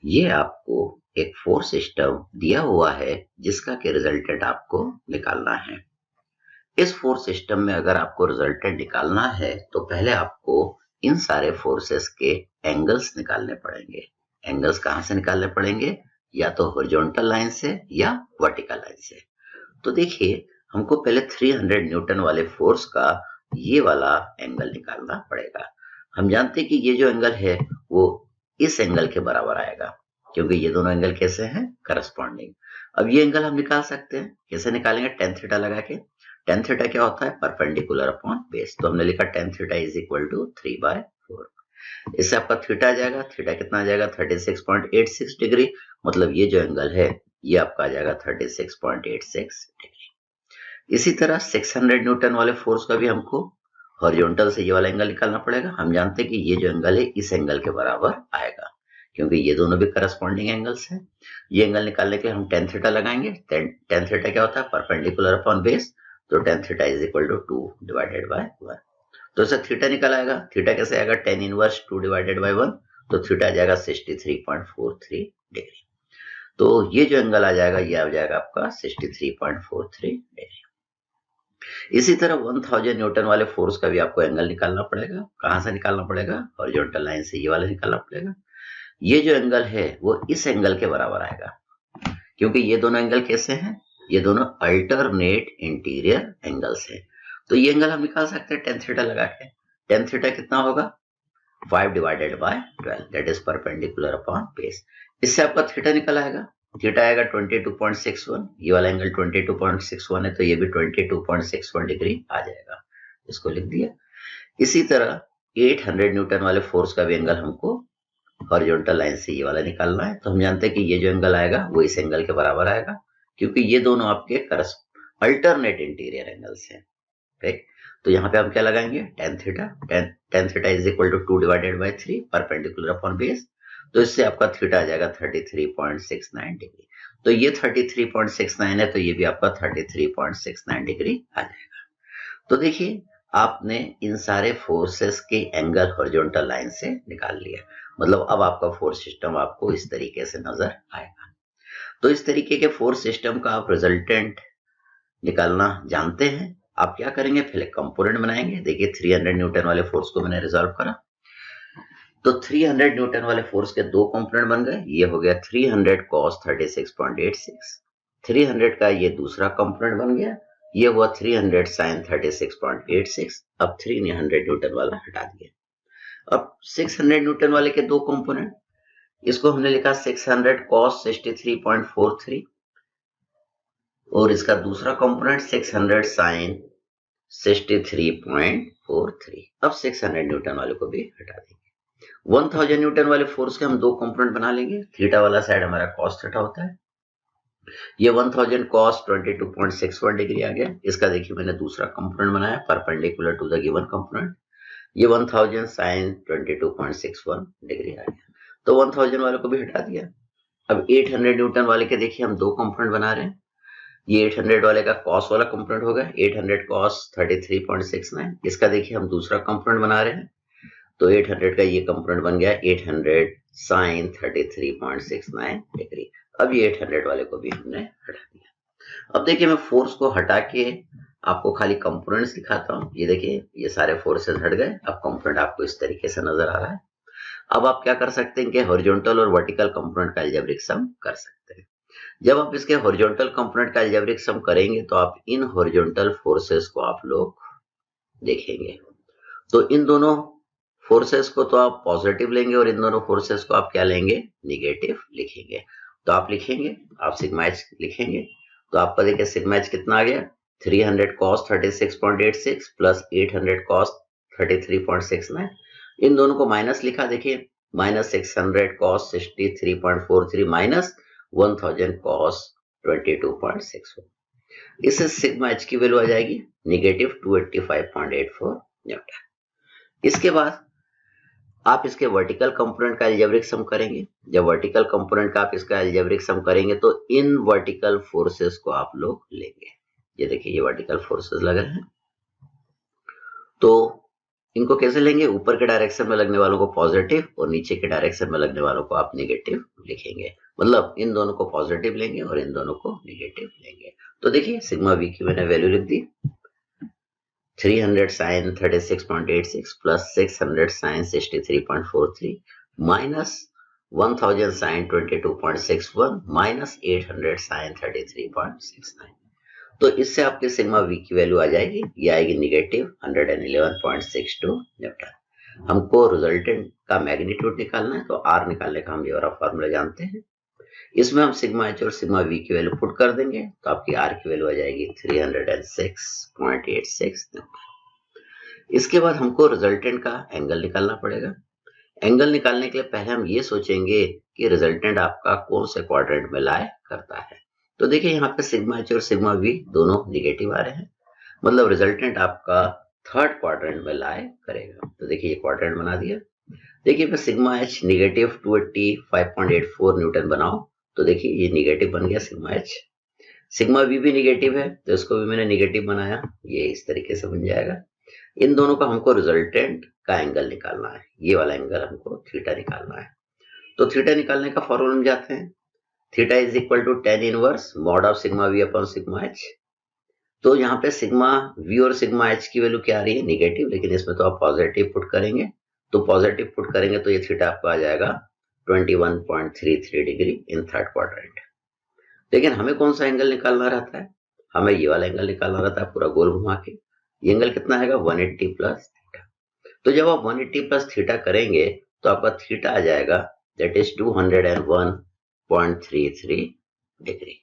ये आपको एक फोर्स सिस्टम दिया हुआ है जिसका कि रिजल्टेंट आपको निकालना है। इस फोर्स सिस्टम में अगर आपको रिजल्टेंट निकालना है तो पहले आपको इन सारे फोर्सेस के एंगल्स निकालने पड़ेंगे। एंगल्स कहाँ से निकालने पड़ेंगे? या तो हॉरिजॉन्टल लाइन से या वर्टिकल लाइन से। तो देखिए, हमको पहले 300 न्यूटन वाले फोर्स का ये वाला एंगल निकालना पड़ेगा। हम जानते हैं कि ये जो एंगल है वो इस एंगल के बराबर आएगा, क्योंकि ये दोनों एंगल कैसे हैं? करस्पॉन्डिंग। अब ये एंगल हम निकाल सकते हैं। कैसे निकालेंगे? टेन थीटा लगा के। टेन थीटा क्या होता है? Perpendicular upon base. तो हमने लिखा tan theta is equal to 3/4। इससे आपका थीटा आ जाएगा। थीटा कितना आ जाएगा? 36.86 डिग्री। मतलब ये जो एंगल है ये आपका आ जाएगा 36.86 डिग्री। इसी तरह 600 न्यूटन वाले फोर्स का भी हमको हॉरिजॉन्टल से ये वाला एंगल निकालना पड़ेगा। हम जानते हैं कि ये जो एंगल है इस एंगल के बराबर आएगा, क्योंकि ये दोनों भी करस्पॉन्डिंग एंगल्स हैं। ये एंगल निकालने के लिए हम टेन थीटा लगाएंगे। टेन थीटा क्या होता है? Perpendicular upon base. तो tan theta is equal to 2/1। तो इससे थीटा निकल आएगा। थीटा कैसे आएगा? Tan inverse 2/1। तो थीटा आ जाएगा 63.43 डिग्री। तो ये जो एंगल आ जाएगा ये आ जाएगा आपका 63.43 डिग्री। इसी तरह 1000 न्यूटन वाले फोर्स का भी आपको एंगल निकालना पड़ेगा। कहां से निकालना पड़ेगा? हॉरिजॉन्टल लाइन से ये वाला निकालना पड़ेगा। ये जो एंगल है वो इस एंगल के बराबर आएगा, क्योंकि ये दोनों एंगल कैसे हैं? ये दोनों अल्टरनेट इंटीरियर एंगल्स हैं। तो ये एंगल हम निकाल सकते हैं टेन थीटा लगा के। टेन थीटा कितना होगा? 5/12 that is perpendicular upon base. इससे आपका थीटा निकल आएगा। थीटा आएगा 22.61। ये वाला एंगल 22.61 है, तो ये भी 22.61 डिग्री आ जाएगा। इसको लिख दिया। इसी तरह 800 न्यूटन वाले फोर्स का भी एंगल हमको हॉरिजॉन्टल लाइन से ये वाला निकालना है। तो हम जानते हैं कि ये जो एंगल आएगा वो इस एंगल के बराबर आएगा, क्योंकि ये दोनों आपके अल्टरनेट इंटीरियर एंगल्स हैं। राइट। तो यहाँ पे हम क्या लगाएंगे? Tan theta. Tan theta is equal to 2/3 perpendicular upon base. तो इससे आपका थीटा आ जाएगा 33.69 डिग्री। तो ये 33.69 है, तो ये भी आपका 33.69 डिग्री आ जाएगा। तो देखिए, आपने इन सारे फोर्सेस के एंगल हॉरिजॉन्टल लाइन से निकाल लिया। मतलब अब आपका फोर्स सिस्टम आपको इस तरीके से नजर आएगा। तो इस तरीके के फोर्स सिस्टम का आप रिजल्टेंट निकालना जानते हैं। आप क्या करेंगे? पहले कंपोनेंट बनाएंगे। देखिए, 300 न्यूटन वाले फोर्स को मैंने रिजॉल्व करा। तो 300 न्यूटन वाले फोर्स के दो कंपोनेंट बन गए। ये हो गया 300 cos 36.86। 300 का ये दूसरा कंपोनेंट बन गया। ये हुआ 300 sin 36.86। अब 300 न्यूटन वाला हटा दिया। अब 600 न्यूटन वाले के दो कंपोनेंट, इसको हमने लिखा 600 cos 63.43 और इसका दूसरा कंपोनेंट 600 sin 63.43। अब 600 न्यूटन वाले को भी हटा देंगे। 1000 न्यूटन वाले फोर्स के हम दो कंपोनेंट बना लेंगे। थीटा वाला साइड हमारा cos थीटा होता है। ये 1000 cos 22.61 डिग्री आ गया। इसका देखिए मैंने दूसरा कंपोनेंट बनाया perpendicular to the given component. ये 1000 sin 22.61 डिग्री आ गया। तो 1000 वाले को भी हटा दिया। अब 800 न्यूटन वाले के देखिए हम दो कंपोनेंट बना रहे हैं। ये 800 वाले का cos वाला कंपोनेंट होगा 800 cos 33.69। इसका देखिए हम दूसरा कंपोनेंट बना रहे हैं। तो 800 का ये कंपोनेंट बन गया 800 sin 33.69 डिग्री। अब ये 800 वाले को भी हमने हटा दिया। अब देखिए, मैं फोर्स को हटा के आपको खाली कंपोनेंट्स दिखाता हूँ। ये देखिए, ये सारे फोर्सेस हट गए। अब कंपोनेंट आपको इस तरीके से नजर आ रहा है। अब आप क्या कर सकते हैं कि हॉरिजॉन्टल और वर्टिकल कंपोनेंट का अलजेब्रिक सम कर सकते हैं। जब आप इसके हॉरिजॉन्टल कंपोनेंट का अलजेब्रिक सम करेंगे तो आप इन हॉरिजॉन्टल फोर्सेस को आप लोग देखेंगे। तो इन दोनों फोर्सेस को तो आप पॉजिटिव लेंगे और इन दोनों फोर्सेस को आप क्या लेंगे? निगेटिव लिखेंगे। तो आप लिखेंगे, आप सिग्मा एच लिखेंगे। तो आपका देखिए सिग्मा एच कितना आ गया? 300 cos 36.86 प्लस 800 cos 33.69। इन दोनों को माइनस लिखा। देखिए, माइनस 600 cos 63.43 माइनस 1000 cos 22.61। इससे सिग्मा एच की वैल्यू आ जाएगी निगेटिव 285.84 न्यूटन। इसके बाद आप इसके वर्टिकल कंपोनेंट का अलजेब्रिक सम करेंगे। जब वर्टिकल कंपोनेंट का आप इसका अलजेब्रिक सम करेंगे तो इन वर्टिकल फोर्सेस को आप लोग लेंगे। ये देखिए, ये वर्टिकल फोर्सेस लग रहे हैं। तो इनको कैसे लेंगे? ऊपर के डायरेक्शन में लगने वालों को पॉजिटिव और नीचे के डायरेक्शन में लगने वालों को आप निगेटिव लिखेंगे, मतलब इन दोनों को पॉजिटिव लेंगे और इन दोनों को निगेटिव लेंगे। तो देखिए सिग्मा वी की मैंने वैल्यू लिख दी 300 sin 36.86 plus 600 sin 63.43 minus 1000 sin 22.61 minus 800 sin 33.69। तो इससे आपके सिग्मा वी की वैल्यू आ जाएगी, ये आएगी निगेटिव 111.62 न्यूटन। हमको रिजल्टेंट का मैग्नीट्यूड निकालना है, तो आर निकालने का हम ये वाला फॉर्मूला जानते हैं। इसमें हम सिग्मा एच और सिग्मा वी की वैल्यू पुट कर देंगे, तो आपकी आर की वैल्यू आ जाएगी 306.86 न्यूटन। इसके बाद हमको रिजल्टेंट का एंगल निकालना पड़ेगा। एंगल निकालने के लिए पहले हम ये सोचेंगे कि रिजल्टेंट आपका कौन से क्वाड्रेंट में लाई करता है। तो देखिए यहाँ पे सिग्मा एच और सिग्मा वी दोनों निगेटिव आ रहे हैं, मतलब रिजल्टेंट आपका थर्ड क्वाड्रेंट में लाई करेगा। तो देखिए ये क्वाड्रेंट बना दिया। देखिए मैं सिग्मा एच निगेटिव 285.84 न्यूटन बनाऊं, तो देखिए ये निगेटिव बन गया सिग्मा एच। सिग्मा वी भी निगेटिव है, तो इसको भी मैंने निगेटिव बनाया, ये इस तरीके से बन जाएगा। इन दोनों का हमको रिजल्टेंट का एंगल निकालना है, ये वाला एंगल हमको थीटा निकालना है। तो थीटा निकालने का फॉर्मूला हम जाते हैं, theta is equal to tan inverse mod of sigma V upon sigma H. तो यहाँ पे सिग्मा वी और सिग्मा एच की वैल्यू क्या आ रही है, निगेटिव, लेकिन इसमें तो आप पॉजिटिव पुट करेंगे, तो पॉजिटिव पुट करेंगे तो ये थीटा आपको आ जाएगा 21.33 डिग्री इन थर्ड क्वाड्रेंट। लेकिन हमें कौन सा एंगल निकालना रहता है, हमें ये वाला एंगल निकालना रहता है पूरा गोल घुमा के। ये एंगल कितना आएगा 180 प्लस थीटा। तो जब आप 180 प्लस थीटा करेंगे तो आपका थीटा आ जाएगा दैट इज 201.33 डिग्री।